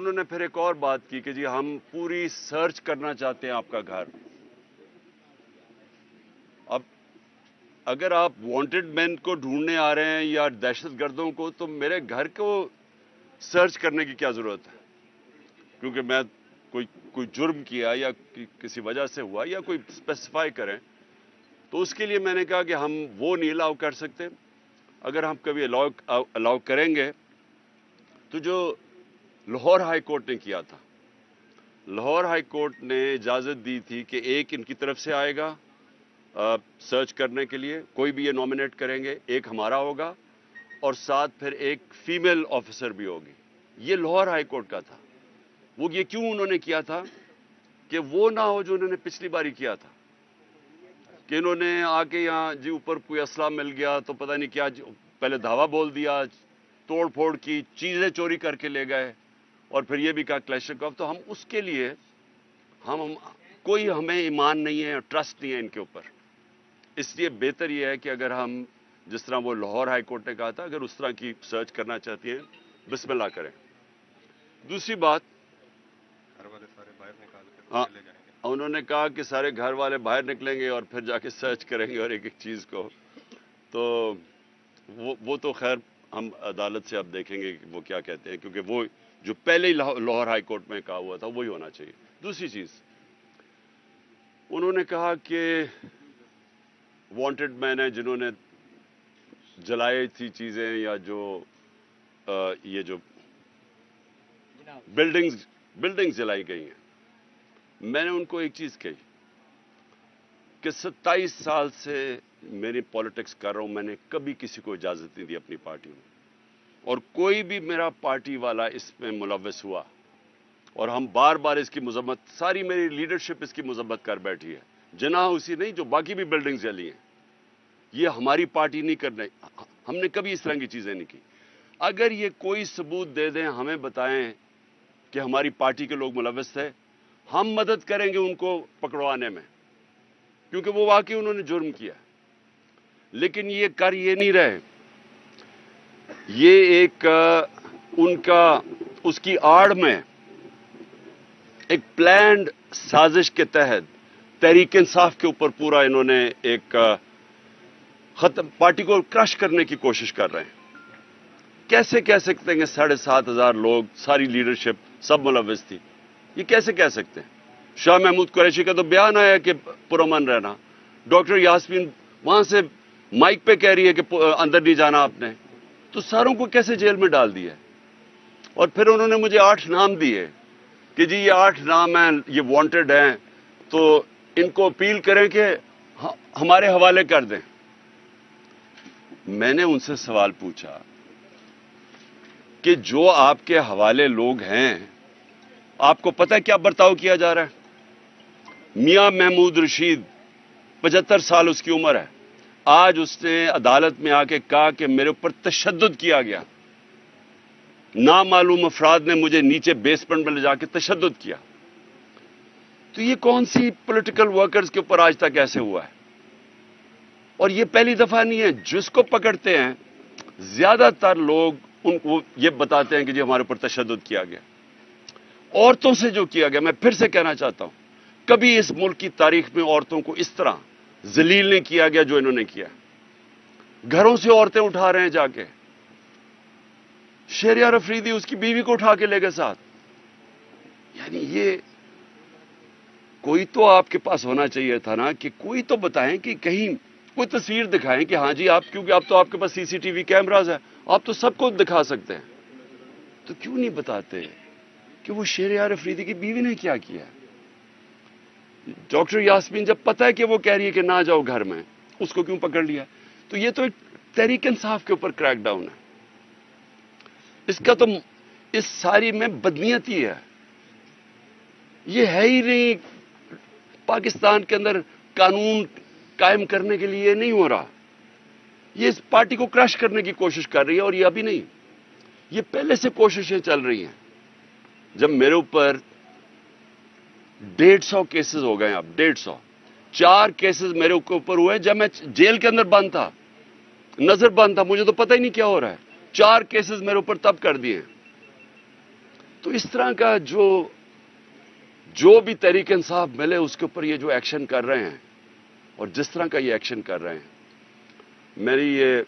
انہوں نے پھر ایک اور بات کی کہ جی ہم پوری سرچ کرنا چاہتے ہیں آپ کا گھر. اب اگر آپ وانٹڈ مین کو ڈھونڈنے آ رہے ہیں یا دہشت گردوں کو، تو میرے گھر کو سرچ کرنے کی کیا ضرورت ہے؟ کیونکہ میں کوئی جرم کیا یا کسی وجہ سے ہوا یا کوئی اسپیسیفائی کریں، تو اس کے لیے میں نے کہا کہ ہم وہ نہیں الاؤ کر سکتے. اگر ہم کبھی الاؤ کریں گے تو جو لاہور ہائی کورٹ نے کیا تھا، لاہور ہائی کورٹ نے اجازت دی تھی کہ ایک ان کی طرف سے آئے گا سرچ کرنے کے لیے، کوئی بھی یہ نامنیٹ کریں گے، ایک ہمارا ہوگا اور ساتھ پھر ایک فیمیل آفیسر بھی ہوگی. یہ لاہور ہائی کورٹ کا تھا. وہ یہ کیوں انہوں نے کیا تھا کہ وہ نہ ہو جو انہوں نے پچھلی باری کیا تھا، کہ انہوں نے آ کے یہاں جی اوپر کوئی اسلحہ مل گیا تو پتہ نہیں کیا، پہلے دھاوا بول دیا، توڑ پھوڑ کی، چیزیں چوری کر کے لے گئے اور پھر یہ بھی کہا کلیشنکوف. تو ہم اس کے لیے کوئی ہمیں ایمان نہیں ہے، ٹرسٹ نہیں ہے ان کے اوپر. اس لیے بہتر یہ ہے کہ اگر ہم جس طرح وہ لاہور ہائی کورٹ نے کہا تھا، اگر اس طرح کی سرچ کرنا چاہتی ہیں بسم اللہ کریں. دوسری بات، انہوں نے کہا کہ سارے گھر والے باہر نکلیں گے اور پھر جا کے سرچ کریں گے اور ایک ایک چیز کو. تو وہ تو خیر ہم عدالت سے اب دیکھیں گے کہ وہ کیا کہتے ہیں، کیونکہ وہ جو پہلے ہی لاہور ہائی کورٹ میں کہا ہوا تھا وہی ہونا چاہیے. دوسری چیز، انہوں نے کہا کہ وانٹڈ مین ہیں جنہوں نے جلائی تھی چیزیں یا جو یہ جو بلڈنگز جلائی گئی ہیں. میں نے ان کو ایک چیز کہی کہ 27 سال سے میری پالیٹکس کر رہا ہوں، میں نے کبھی کسی کو اجازت نہیں دی اپنی پارٹی میں، اور کوئی بھی میرا پارٹی والا اس میں ملوث ہوا اور ہم بار بار اس کی مذمت، ساری میری لیڈرشپ اس کی مذمت کر بیٹھی ہے. جناح اسی نہیں جو باقی بھی بلڈنگز جلی ہیں، یہ ہماری پارٹی نہیں کرنے، ہم نے کبھی اس طرح کی چیزیں نہیں کی. اگر یہ کوئی ثبوت دے دیں، ہمیں بتائیں کہ ہماری پارٹی کے لوگ ملوث تھے، ہم مدد کریں گے ان کو پکڑوانے میں، کیونکہ وہ واقعی انہوں نے جرم کیا. لیکن یہ کر یہ نہیں رہے. یہ ایک ان کا اس کی آڑ میں ایک پلانڈ سازش کے تحت تحریک انصاف کے اوپر پورا انہوں نے ایک پارٹی کو کرش کرنے کی کوشش کر رہے ہیں. کیسے کہہ سکتے ہیں کہ 7,500 لوگ، ساری لیڈرشپ سب ملوث تھی؟ یہ کیسے کہہ سکتے ہیں؟ شاہ محمود قریشی کا تو بیان آیا کہ پرامن رہنا. ڈاکٹر یاسمین وہاں سے مائک پہ کہہ رہی ہے کہ اندر نہیں جانا آپ نے. تو ساروں کو کیسے جیل میں ڈال دیا؟ اور پھر انہوں نے مجھے 8 نام دیے کہ جی یہ 8 نام ہیں، یہ وانٹڈ ہیں، تو ان کو اپیل کریں کہ ہمارے حوالے کر دیں. میں نے ان سے سوال پوچھا کہ جو آپ کے حوالے لوگ ہیں، آپ کو پتہ ہے کیا برتاؤ کیا جا رہا ہے؟ میاں محمود رشید 75 سال اس کی عمر ہے. آج اس نے عدالت میں آ کے کہا کہ میرے اوپر تشدد کیا گیا، نامعلوم افراد نے مجھے نیچے بیسمنٹ میں لے جا کے تشدد کیا. تو یہ کون سی پولیٹیکل ورکرز کے اوپر آج تک ایسے ہوا ہے؟ اور یہ پہلی دفعہ نہیں ہے. جس کو پکڑتے ہیں زیادہ تر لوگ ان کو یہ بتاتے ہیں کہ جی ہمارے اوپر تشدد کیا گیا. عورتوں سے جو کیا گیا، میں پھر سے کہنا چاہتا ہوں، کبھی اس ملک کی تاریخ میں عورتوں کو اس طرح ذلیل نہیں کیا گیا جو انہوں نے کیا. گھروں سے عورتیں اٹھا رہے ہیں جا کے. شہریار افریدی اس کی بیوی کو اٹھا کے لے گئے ساتھ. یعنی یہ کوئی تو آپ کے پاس ہونا چاہیے تھا نا، کہ کوئی تو بتائیں کہ کہیں کوئی تصویر دکھائیں کہ ہاں جی آپ، کیونکہ اب تو آپ کے پاس CCTV کیمراز ہے، آپ تو سب کو دکھا سکتے ہیں. تو کیوں نہیں بتاتے کہ وہ شہریار افریدی کی بیوی نے کیا کیا؟ ڈاکٹر یاسمین جب پتہ ہے کہ وہ کہہ رہی ہے کہ نہ جاؤ گھر میں، اس کو کیوں پکڑ لیا؟ تو یہ تو ایک تحریک انصاف کے اوپر کریک ڈاؤن ہے. اس کا تو اس ساری میں بدنیت ہی ہے. یہ ہے ہی نہیں پاکستان کے اندر قانون قائم کرنے کے لیے نہیں ہو رہا. یہ اس پارٹی کو کرش کرنے کی کوشش کر رہی ہے، اور یہ ابھی نہیں، یہ پہلے سے کوششیں چل رہی ہیں. جب میرے اوپر 150 کیسز ہو گئے، اب 150 4 کیسز میرے اوپر ہوئے جب میں جیل کے اندر بند تھا، نظر بند تھا، مجھے تو پتہ ہی نہیں کیا ہو رہا ہے. 4 کیسز میرے اوپر تب کر دیے. تو اس طرح کا جو بھی تحریک انصاف ملے اس کے اوپر یہ جو ایکشن کر رہے ہیں اور جس طرح کا یہ ایکشن کر رہے ہیں، میری یہ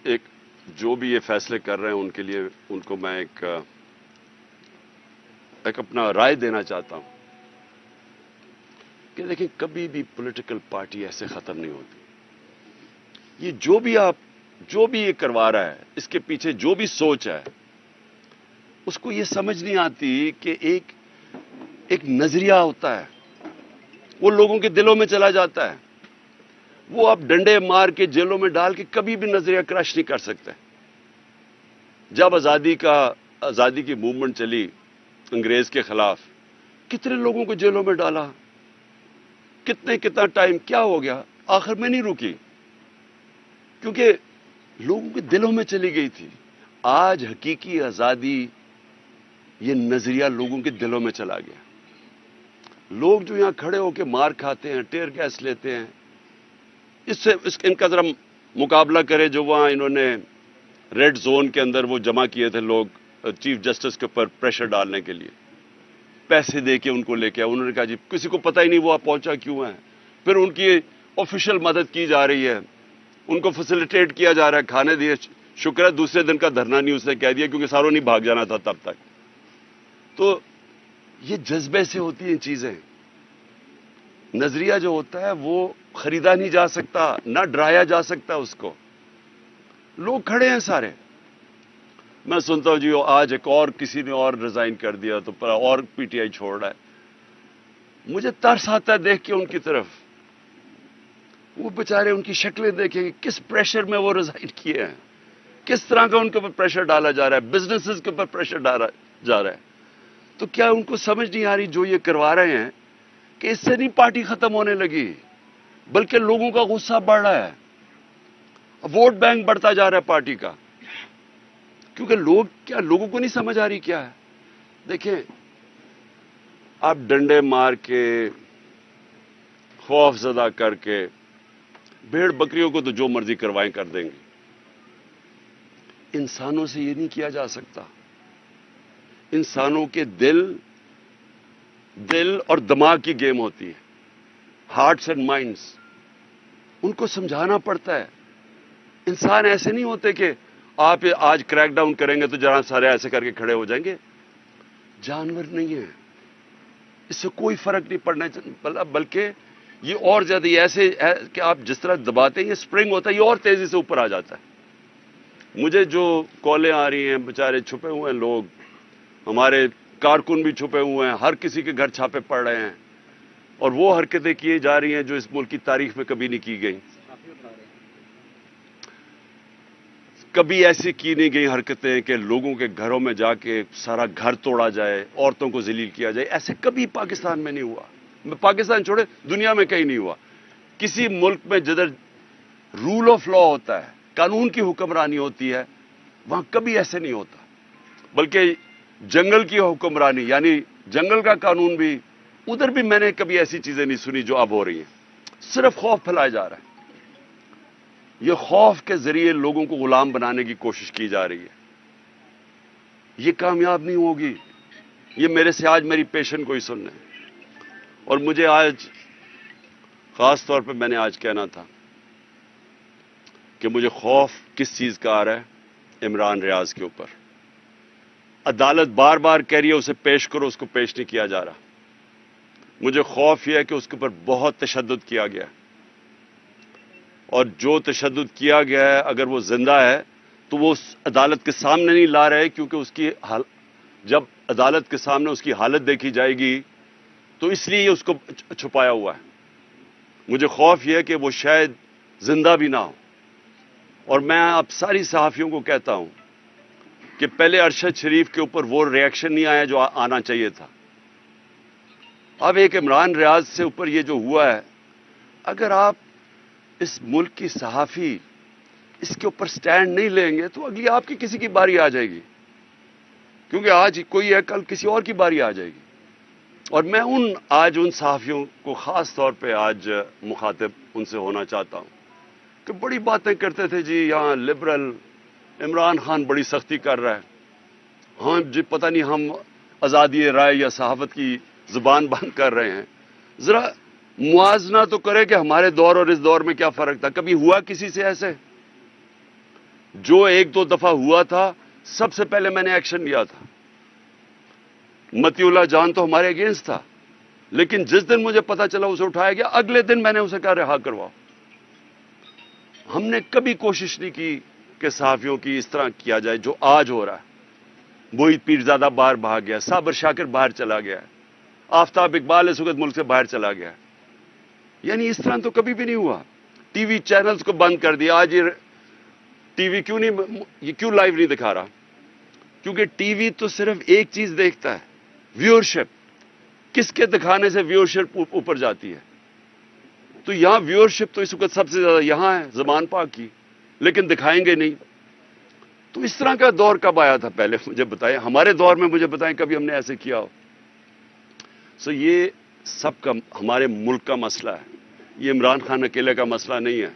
ایک جو بھی یہ فیصلے کر رہے ہیں ان کے لیے ان کو میں ایک اپنا رائے دینا چاہتا ہوں کہ دیکھیں کبھی بھی پولیٹیکل پارٹی ایسے ختم نہیں ہوتی. یہ جو بھی یہ کروا رہا ہے اس کے پیچھے جو بھی سوچ ہے اس کو یہ سمجھ نہیں آتی کہ ایک نظریہ ہوتا ہے وہ لوگوں کے دلوں میں چلا جاتا ہے. وہ آپ ڈنڈے مار کے جیلوں میں ڈال کے کبھی بھی نظریہ کرش نہیں کر سکتے. جب آزادی کی موومنٹ چلی انگریز کے خلاف کتنے لوگوں کو جیلوں میں ڈالا، کتنا ٹائم کیا ہو گیا، آخر میں نہیں رکی کیونکہ لوگوں کے دلوں میں چلی گئی تھی. آج حقیقی آزادی یہ نظریہ لوگوں کے دلوں میں چلا گیا. لوگ جو یہاں کھڑے ہو کے مار کھاتے ہیں، ٹیئر گیس لیتے ہیں، ان کا ذرا مقابلہ کرے جو وہاں انہوں نے ریڈ زون کے اندر وہ جمع کیے تھے لوگ چیف جسٹس کے اوپر پریشر ڈالنے کے لیے، پیسے دے کے ان کو لے کے آئے. انہوں نے کہا جی کسی کو پتہ ہی نہیں وہ پہنچا کیوں ہے. پھر ان کی آفیشیل مدد کی جا رہی ہے، ان کو فیسیلیٹیٹ کیا جا رہا ہے، کھانے دیے. شکر ہے دوسرے دن کا دھرنا نہیں اس نے کہہ دیا کیونکہ ساروں نہیں بھاگ جانا تھا تب تک. تو یہ جذبے سے ہوتی ہیں چیزیں. نظریہ جو ہوتا ہے وہ خریدا نہیں جا سکتا، نہ ڈرایا جا سکتا اس کو. لوگ کھڑے ہیں سارے. میں سنتا ہوں جی آج ایک اور کسی نے اور ریزائن کر دیا تو اور پی ٹی آئی چھوڑ رہا ہے. مجھے ترس آتا ہے دیکھ کے ان کی طرف. وہ بیچارے ان کی شکلیں دیکھیں کہ کس پریشر میں وہ ریزائن کیے ہیں، کس طرح کا ان کے اوپر پریشر ڈالا جا رہا ہے، بزنسز کے اوپر پریشر ڈالا جا رہا ہے. تو کیا ان کو سمجھ نہیں آ رہی جو یہ کروا رہے ہیں کہ اس سے نہیں پارٹی ختم ہونے لگی بلکہ لوگوں کا غصہ بڑھ رہا ہے، ووٹ بینک بڑھتا جا رہا ہے پارٹی کا. کیونکہ لوگوں کو نہیں سمجھ آ رہی کیا ہے. دیکھیں آپ ڈنڈے مار کے خوف زدہ کر کے بھیڑ بکریوں کو تو جو مرضی کروائیں کر دیں گے. انسانوں سے یہ نہیں کیا جا سکتا. انسانوں کے دل اور دماغ کی گیم ہوتی ہے، ہارٹس اینڈ مائنڈس. ان کو سمجھانا پڑتا ہے. انسان ایسے نہیں ہوتے کہ آپ آج کریک ڈاؤن کریں گے تو جہاں سارے ایسے کر کے کھڑے ہو جائیں گے. جانور نہیں ہیں، اس سے کوئی فرق نہیں پڑنا، بلکہ یہ اور زیادہ ایسے ہے کہ آپ جس طرح دباتے ہیں یہ سپرنگ ہوتا ہے، یہ اور تیزی سے اوپر آ جاتا ہے. مجھے جو کالیں آ رہی ہیں، بیچارے چھپے ہوئے ہیں لوگ، ہمارے کارکن بھی چھپے ہوئے ہیں، ہر کسی کے گھر چھاپے پڑ رہے ہیں اور وہ حرکتیں کی جا رہی ہیں جو اس ملک کی تاریخ میں کبھی نہیں کی گئیں. کبھی ایسی کی نہیں گئی حرکتیں کہ لوگوں کے گھروں میں جا کے سارا گھر توڑا جائے، عورتوں کو ذلیل کیا جائے. ایسے کبھی پاکستان میں نہیں ہوا. پاکستان چھوڑے دنیا میں کہیں نہیں ہوا. کسی ملک میں جدھر رول آف لا ہوتا ہے، قانون کی حکمرانی ہوتی ہے، وہاں کبھی ایسے نہیں ہوتا. بلکہ جنگل کی حکمرانی یعنی جنگل کا قانون بھی ادھر بھی میں نے کبھی ایسی چیزیں نہیں سنی جو اب ہو رہی ہیں. صرف خوف پھیلایا جا رہا ہے. یہ خوف کے ذریعے لوگوں کو غلام بنانے کی کوشش کی جا رہی ہے. یہ کامیاب نہیں ہوگی. یہ میرے سے آج میری پیشن کو ہی سننا ہے. اور مجھے آج خاص طور پہ میں نے آج کہنا تھا کہ مجھے خوف کس چیز کا آ رہا ہے؟ عمران ریاض کے اوپر. عدالت بار بار کہہ رہی ہے اسے پیش کرو، اس کو پیش نہیں کیا جا رہا. مجھے خوف یہ ہے کہ اس کے اوپر بہت تشدد کیا گیا، اور جو تشدد کیا گیا ہے اگر وہ زندہ ہے تو وہ اس عدالت کے سامنے نہیں لا رہے، کیونکہ اس کی جب عدالت کے سامنے اس کی حالت دیکھی جائے گی تو اس لیے اس کو چھپایا ہوا ہے. مجھے خوف یہ ہے کہ وہ شاید زندہ بھی نہ ہو. اور میں آپ ساری صحافیوں کو کہتا ہوں کہ پہلے ارشد شریف کے اوپر وہ ریئیکشن نہیں آیا جو آنا چاہیے تھا. اب ایک عمران ریاض سے اوپر یہ جو ہوا ہے، اگر آپ اس ملک کی صحافی اس کے اوپر سٹینڈ نہیں لیں گے تو اگلی آپ کی کسی کی باری آ جائے گی. کیونکہ آج کوئی ہے کل کسی اور کی باری آ جائے گی. اور میں آج ان صحافیوں کو خاص طور پہ آج مخاطب ان سے ہونا چاہتا ہوں کہ بڑی باتیں کرتے تھے جی یہاں لبرل عمران خان بڑی سختی کر رہا ہے. ہاں جی پتہ نہیں ہم آزادی رائے یا صحافت کی زبان بند کر رہے ہیں. ذرا موازنہ تو کرے کہ ہمارے دور اور اس دور میں کیا فرق تھا. کبھی ہوا کسی سے ایسے؟ جو ایک دو دفعہ ہوا تھا سب سے پہلے میں نے ایکشن لیا تھا. متی اللہ جان تو ہمارے اگینسٹ تھا، لیکن جس دن مجھے پتا چلا اسے اٹھایا گیا اگلے دن میں نے اسے کہا رہا کرواؤ. ہم نے کبھی کوشش نہیں کی کہ صحافیوں کی اس طرح کیا جائے جو آج ہو رہا ہے. موہت پیرزادہ باہر بھاگ گیا، صابر شاکر باہر چلا گیا، آفتاب اقبال اس وقت ملک سے باہر چلا گیا. یعنی اس طرح تو کبھی بھی نہیں ہوا. ٹی وی چینلز کو بند کر دیا. آج یہ ٹی وی کیوں لائیو نہیں دکھا رہا؟ کیونکہ ٹی وی تو صرف ایک چیز دیکھتا ہے، ویورشپ. کس کے دکھانے سے ویورشپ اوپر جاتی ہے؟ تو یہاں ویورشپ تو اس وقت سب سے زیادہ یہاں ہے زبان پاک کی، لیکن دکھائیں گے نہیں. تو اس طرح کا دور کب آیا تھا؟ پہلے مجھے بتائیں، ہمارے دور میں مجھے بتائیں کبھی ہم نے ایسے کیا ہو. سو یہ سب کا ہمارے ملک کا مسئلہ ہے. یہ عمران خان اکیلے کا مسئلہ نہیں ہے.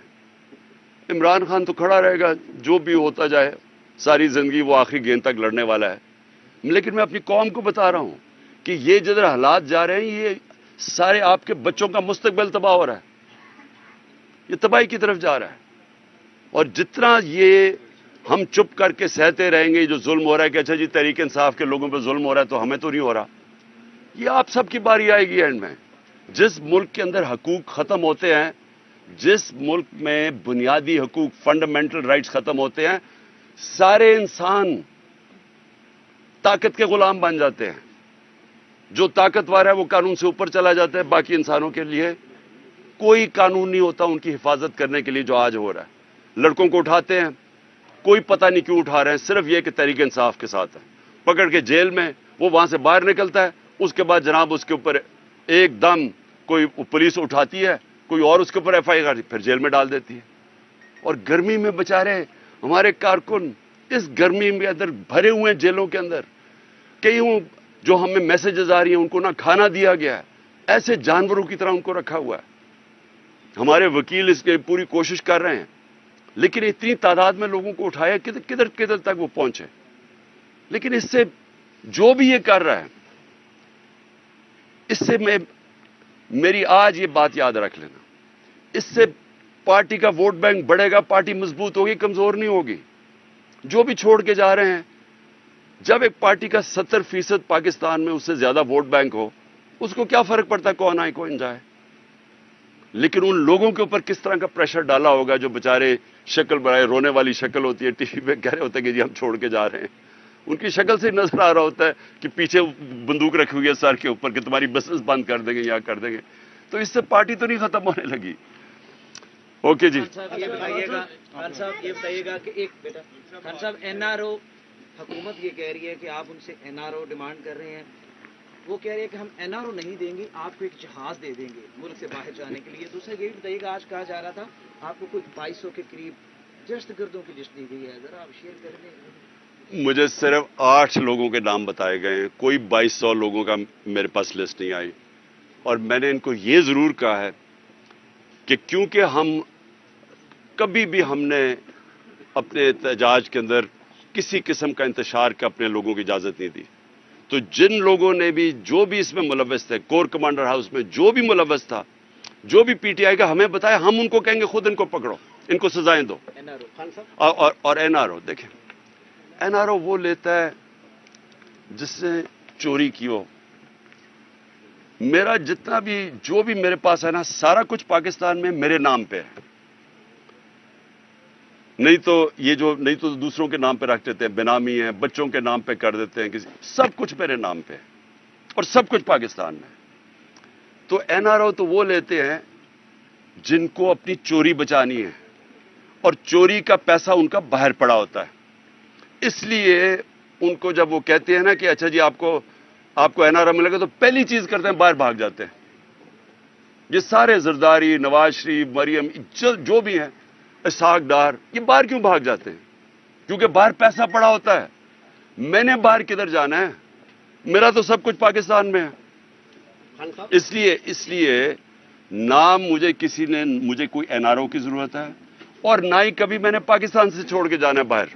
عمران خان تو کھڑا رہے گا، جو بھی ہوتا جائے، ساری زندگی وہ آخری گیند تک لڑنے والا ہے. لیکن میں اپنی قوم کو بتا رہا ہوں کہ یہ جدھر حالات جا رہے ہیں، یہ سارے آپ کے بچوں کا مستقبل تباہ ہو رہا ہے. یہ تباہی کی طرف جا رہا ہے. اور جتنا یہ ہم چپ کر کے سہتے رہیں گے جو ظلم ہو رہا ہے کہ اچھا جی تحریک انصاف کے لوگوں پہ ظلم ہو رہا ہے تو ہمیں تو نہیں ہو رہا، یہ آپ سب کی باری آئے گی اینڈ میں. جس ملک کے اندر حقوق ختم ہوتے ہیں، جس ملک میں بنیادی حقوق فنڈامنٹل رائٹس ختم ہوتے ہیں، سارے انسان طاقت کے غلام بن جاتے ہیں. جو طاقتور ہے وہ قانون سے اوپر چلا جاتا ہے. باقی انسانوں کے لیے کوئی قانون نہیں ہوتا ان کی حفاظت کرنے کے لیے جو آج ہو رہا ہے. لڑکوں کو اٹھاتے ہیں، کوئی پتہ نہیں کیوں اٹھا رہے ہیں، صرف یہ کہ تحریک انصاف کے ساتھ ہے. پکڑ کے جیل میں، وہ وہاں سے باہر نکلتا ہے، اس کے بعد جناب اس کے اوپر ایک دم کوئی پولیس اٹھاتی ہے، کوئی اور اس کے اوپر ایف آئی آر پھر جیل میں ڈال دیتی ہے. اور گرمی میں بیچارے ہمارے کارکن اس گرمی میں اندر بھرے ہوئے ہیں جیلوں کے اندر. کئی جو ہمیں میسیجز آ رہی ہیں ان کو نہ کھانا دیا گیا ہے، ایسے جانوروں کی طرح ان کو رکھا ہوا ہے. ہمارے وکیل اس کی پوری کوشش کر رہے ہیں، لیکن اتنی تعداد میں لوگوں کو اٹھایا کدھر تک وہ پہنچے. لیکن اس سے جو بھی یہ کر رہا ہے، اس سے میری آج یہ بات یاد رکھ لینا، اس سے پارٹی کا ووٹ بینک بڑھے گا، پارٹی مضبوط ہوگی، کمزور نہیں ہوگی. جو بھی چھوڑ کے جا رہے ہیں، جب ایک پارٹی کا 70% پاکستان میں اس سے زیادہ ووٹ بینک ہو، اس کو کیا فرق پڑتا ہے کون آئے کون جائے. لیکن ان لوگوں کے اوپر کس طرح کا پریشر ڈالا ہوگا جو بےچارے شکل بنائے، رونے والی شکل ہوتی ہے، ٹی وی پہ کہہ رہے ہوتے ہیں کہ جی ہم چھوڑ کے جا رہے ہیں. ان کی شکل سے نظر آ رہا ہوتا ہے کہ پیچھے بندوق رکھی ہوئی ہے سر کے اوپر کہ تمہاری بسنس بند کر دیں گے یا کر دیں گے. تو اس سے پارٹی تو نہیں ختم ہونے لگی. اوکے جی خان صاحب یہ بتائیے گا کہ ایک بیٹا خان صاحب این آر او حکومت یہ کہہ رہی ہے کہ آپ ان سے این آر او ڈیمانڈ کر رہے ہیں. وہ کہہ رہے ہیں کہ ہم این آر او نہیں دیں گے، آپ کو ایک جہاز دے دیں گے ملک سے باہر جانے کے لیے. دوسرا یہ بتائیے گا، آج کہا جا رہا تھا آپ کو کوئی 2200 کے قریب دہشت گردوں کی لسٹ دی گئی ہے، ذرا آپ شیئر کر دیں. مجھے صرف 8 لوگوں کے نام بتائے گئے ہیں، کوئی 2200 لوگوں کا میرے پاس لسٹ نہیں آئی. اور میں نے ان کو یہ ضرور کہا ہے کہ کیونکہ کبھی بھی ہم نے اپنے احتجاج کے اندر کسی قسم کا انتشار کا اپنے لوگوں کی اجازت نہیں دی. تو جن لوگوں نے بھی جو بھی اس میں ملوث تھے، کور کمانڈر ہاؤس میں جو بھی ملوث تھا، جو بھی پی ٹی آئی کا ہمیں بتایا، ہم ان کو کہیں گے خود ان کو پکڑو، ان کو سزائیں دو. اور این آر او دیکھیں، این آر او وہ لیتا ہے جس نے چوری کی ہو. میرا جتنا بھی جو بھی میرے پاس ہے نا، سارا کچھ پاکستان میں میرے نام پہ ہے. نہیں تو دوسروں کے نام پہ رکھ دیتے ہیں، بینامی ہیں، بچوں کے نام پہ کر دیتے ہیں، سب کچھ میرے نام پہ اور سب کچھ پاکستان میں. تو این آر او تو وہ لیتے ہیں جن کو اپنی چوری بچانی ہے اور چوری کا پیسہ ان کا باہر پڑا ہوتا ہے. اس لیے ان کو جب وہ کہتے ہیں نا کہ اچھا جی آپ کو این آر او ملے گا، تو پہلی چیز کرتے ہیں باہر بھاگ جاتے ہیں. یہ سارے زرداری، نواز شریف، مریم جو بھی ہیں، اسحاق ڈار، یہ باہر کیوں بھاگ جاتے ہیں؟ کیونکہ باہر پیسہ پڑا ہوتا ہے. میں نے باہر کدھر جانا ہے؟ میرا تو سب کچھ پاکستان میں ہے. اس لیے نہ مجھے کوئی این آر او کی ضرورت ہے، اور نہ ہی کبھی میں نے پاکستان سے چھوڑ کے جانا ہے باہر.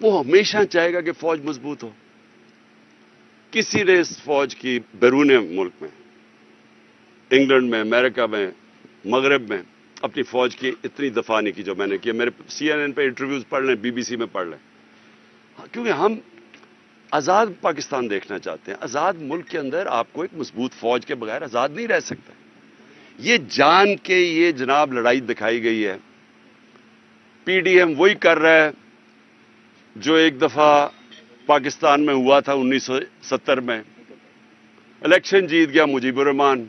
وہ ہمیشہ چاہے گا کہ فوج مضبوط ہو. کسی نے اس فوج کی بیرون ملک میں، انگلینڈ میں، امریکہ میں، مغرب میں اپنی فوج کی اتنی دفاع نہیں کی جو میں نے کی. میرے CNN پہ انٹرویوز پڑھ لیں، BBC میں پڑھ لیں. کیونکہ ہم آزاد پاکستان دیکھنا چاہتے ہیں. آزاد ملک کے اندر آپ کو ایک مضبوط فوج کے بغیر آزاد نہیں رہ سکتا. یہ جان کے یہ جناب لڑائی دکھائی گئی ہے. PDM وہی کر رہا ہے جو ایک دفعہ پاکستان میں ہوا تھا 1970 میں. الیکشن جیت گیا مجیب الرحمان،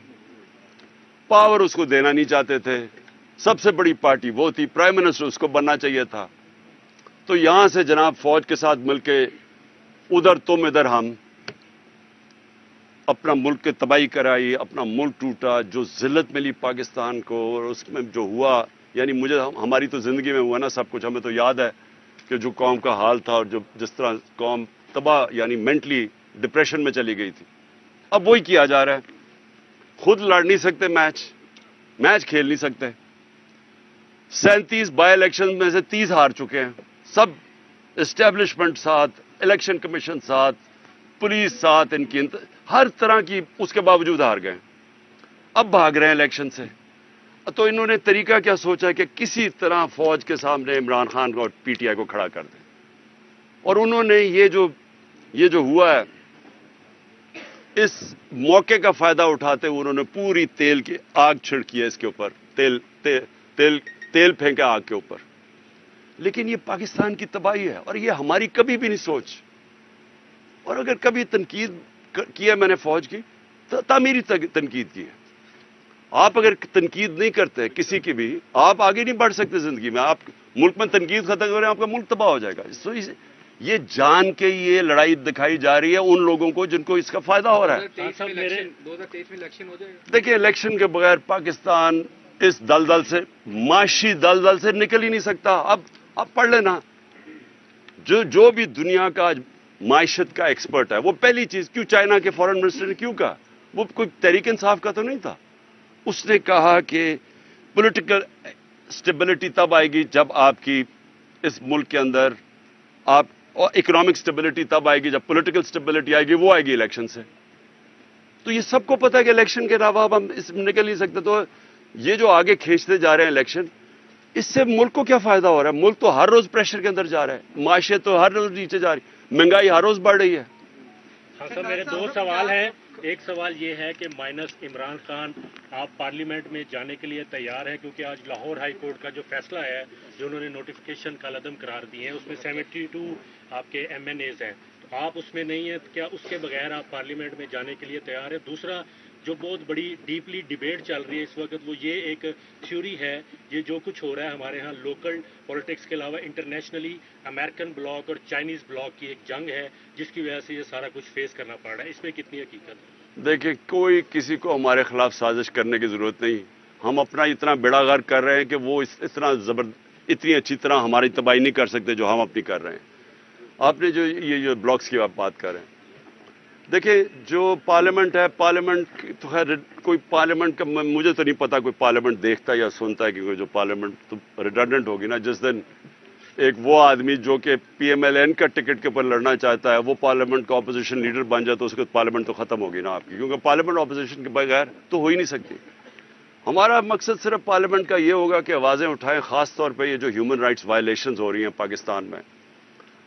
پاور اس کو دینا نہیں چاہتے تھے. سب سے بڑی پارٹی وہ تھی، پرائم منسٹر اس کو بننا چاہیے تھا. تو یہاں سے جناب فوج کے ساتھ مل کے ادھر تم ادھر ہم، اپنا ملک کی تباہی کرائی، اپنا ملک ٹوٹا. جو ذلت ملی پاکستان کو اور اس میں جو ہوا، یعنی مجھے ہماری تو زندگی میں ہوا نا سب کچھ. ہمیں تو یاد ہے کہ جو قوم کا حال تھا اور جو جس طرح قوم تباہ یعنی مینٹلی ڈپریشن میں چلی گئی تھی. اب وہی کیا جا رہا ہے. خود لڑ نہیں سکتے میچ کھیل نہیں سکتے. 37 بائی الیکشن میں سے 30 ہار چکے ہیں. سب اسٹیبلشمنٹ ساتھ، الیکشن کمیشن ساتھ، پولیس ساتھ، ان کی ہر طرح کی، اس کے باوجود ہار گئے. اب بھاگ رہے ہیں الیکشن سے. تو انہوں نے طریقہ کیا سوچا کہ کسی طرح فوج کے سامنے عمران خان کو اور PTI کو کھڑا کر دیں. اور انہوں نے یہ جو ہوا ہے، اس موقع کا فائدہ اٹھاتے ہوئے انہوں نے پوری تیل کی آگ چھڑکی ہے اس کے اوپر، تیل پھینکا آگ کے اوپر. لیکن یہ پاکستان کی تباہی ہے اور یہ ہماری کبھی بھی نہیں سوچ. اور اگر کبھی تنقید کی ہے میں نے فوج کی تو تعمیری تنقید کی ہے. آپ اگر تنقید نہیں کرتے کسی کی بھی، آپ آگے نہیں بڑھ سکتے زندگی میں. آپ ملک میں تنقید ختم کریں آپ کا ملک تباہ ہو جائے گا. یہ جان کے یہ لڑائی دکھائی جا رہی ہے ان لوگوں کو جن کو اس کا فائدہ ہو رہا ہے. 2023 میں الیکشن ہو جائے گا. دیکھیں الیکشن کے بغیر پاکستان اس دلدل سے، معاشی دلدل سے نکل ہی نہیں سکتا. اب آپ پڑھ لینا، جو بھی دنیا کا معیشت کا ایکسپرٹ ہے، وہ پہلی چیز کیوں چائنا کے فارن منسٹر نے کیوں کہا، وہ کوئی تحریک انصاف کا تو نہیں تھا. اس نے کہا کہ پولیٹیکل سٹیبلٹی تب آئے گی جب آپ کی اس ملک کے اندر اور اکنامک سٹیبلٹی تب آئے گی جب پولیٹیکل سٹیبلٹی آئے گی. وہ آئے گی الیکشن سے. تو یہ سب کو پتا ہے کہ الیکشن کے علاوہ اب ہم اس میں نکل نہیں سکتے. تو یہ جو آگے کھینچتے جا رہے ہیں الیکشن، اس سے ملک کو کیا فائدہ ہو رہا ہے؟ ملک تو ہر روز پریشر کے اندر جا رہا ہے، معیشت تو ہر روز نیچے جا رہی ہے، مہنگائی ہر روز بڑھ رہی ہے. ہاں سر، میرے 2 سوال ہیں. ایک سوال یہ ہے کہ مائنس عمران خان، آپ پارلیمنٹ میں جانے کے لیے تیار ہیں؟ کیونکہ آج لاہور ہائی کورٹ کا جو فیصلہ ہے، جو انہوں نے نوٹیفیکیشن کالعدم قرار دیے ہیں، اس میں 72 آپ کے MNAs ہیں. تو آپ اس میں نہیں ہیں، کیا اس کے بغیر آپ پارلیمنٹ میں جانے کے لیے تیار ہیں؟ دوسرا، جو بہت بڑی ڈیپلی ڈیبیٹ چل رہی ہے اس وقت، وہ یہ ایک تھیوری ہے، یہ جو کچھ ہو رہا ہے ہمارے ہاں لوکل پولیٹکس کے علاوہ انٹرنیشنلی امریکن بلاک اور چائنیز بلاک کی ایک جنگ ہے، جس کی وجہ سے یہ سارا کچھ فیس کرنا پڑ رہا ہے. اس میں کتنی حقیقت ہے؟ دیکھیں، کوئی کسی کو ہمارے خلاف سازش کرنے کی ضرورت نہیں. ہم اپنا اتنا بیڑا غرق کر رہے ہیں کہ وہ اتنی اچھی طرح ہماری تباہی نہیں کر سکتے جو ہم اپنی کر رہے ہیں. آپ نے جو بلاکس کی آپ بات کر رہے ہیں، دیکھیں جو پارلیمنٹ ہے، پارلیمنٹ تو خیر کوئی پارلیمنٹ کا مجھے تو نہیں پتا کوئی پارلیمنٹ دیکھتا یا سنتا ہے، کیونکہ جو پارلیمنٹ تو ریڈنڈنٹ ہوگی نا. جس دن ایک وہ آدمی جو کہ PMLN کا ٹکٹ کے اوپر لڑنا چاہتا ہے وہ پارلیمنٹ کا اپوزیشن لیڈر بن جائے تو اس کے پارلیمنٹ تو ختم ہوگی نا آپ کی، کیونکہ پارلیمنٹ اپوزیشن کے بغیر تو ہو ہی نہیں سکتی. ہمارا مقصد صرف پارلیمنٹ کا یہ ہوگا کہ آوازیں اٹھائیں، خاص طور پہ یہ جو ہیومن رائٹس وائلیشنز ہو رہی ہیں پاکستان میں،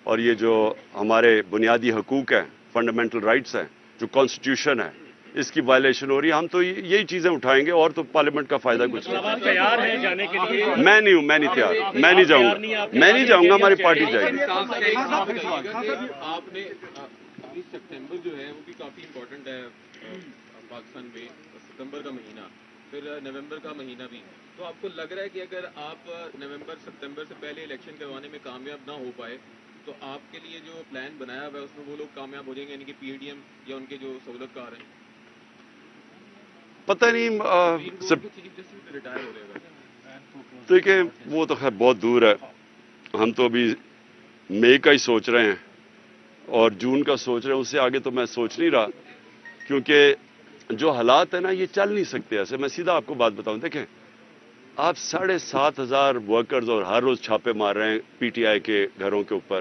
اور یہ جو ہمارے بنیادی حقوق ہیں، فنڈامنٹل رائٹس ہیں، جو کانسٹیٹیوشن ہے، اس کی وائلیشن ہو رہی ہے. ہم تو یہی چیزیں اٹھائیں گے اور تو پارلیمنٹ کا فائدہ کچھ نہیں. آپ تیار ہیں جانے کے لیے؟ میں نہیں ہوں، میں نہیں تیار، میں نہیں جاؤں گا، میں نہیں جاؤں گا، ہماری پارٹی جائے گی. آپ نے 19 سپتمبر جو ہے وہ بھی کافی امپورٹنٹ ہے پاکستان میں، ستمبر کا مہینہ، پھر نومبر کا مہینہ بھی. تو آپ کو لگ رہا ہے کہ اگر آپ نومبر ستمبر سے پہلے الیکشن کروانے میں کامیاب نہ ہو پائے تو آپ کے لیے جو پلان بنایا ہوا ہے اس میں وہ لوگ کامیاب ہو جائیں گے، یعنی کہ PDM یا ان کے جو سہولت کار ہیں؟ پتہ نہیں چیف جسٹس ریٹائر ہو رہے گا. دیکھیں وہ تو خیر بہت دور ہے. ہم تو ابھی مئی کا ہی سوچ رہے ہیں اور جون کا سوچ رہے ہیں، اس سے آگے تو میں سوچ نہیں رہا، کیونکہ جو حالات ہیں نا یہ چل نہیں سکتے ایسے. میں سیدھا آپ کو بات بتاؤں، دیکھیں آپ 7,500 ورکرز اور ہر روز چھاپے مار رہے ہیں PTI کے گھروں کے اوپر.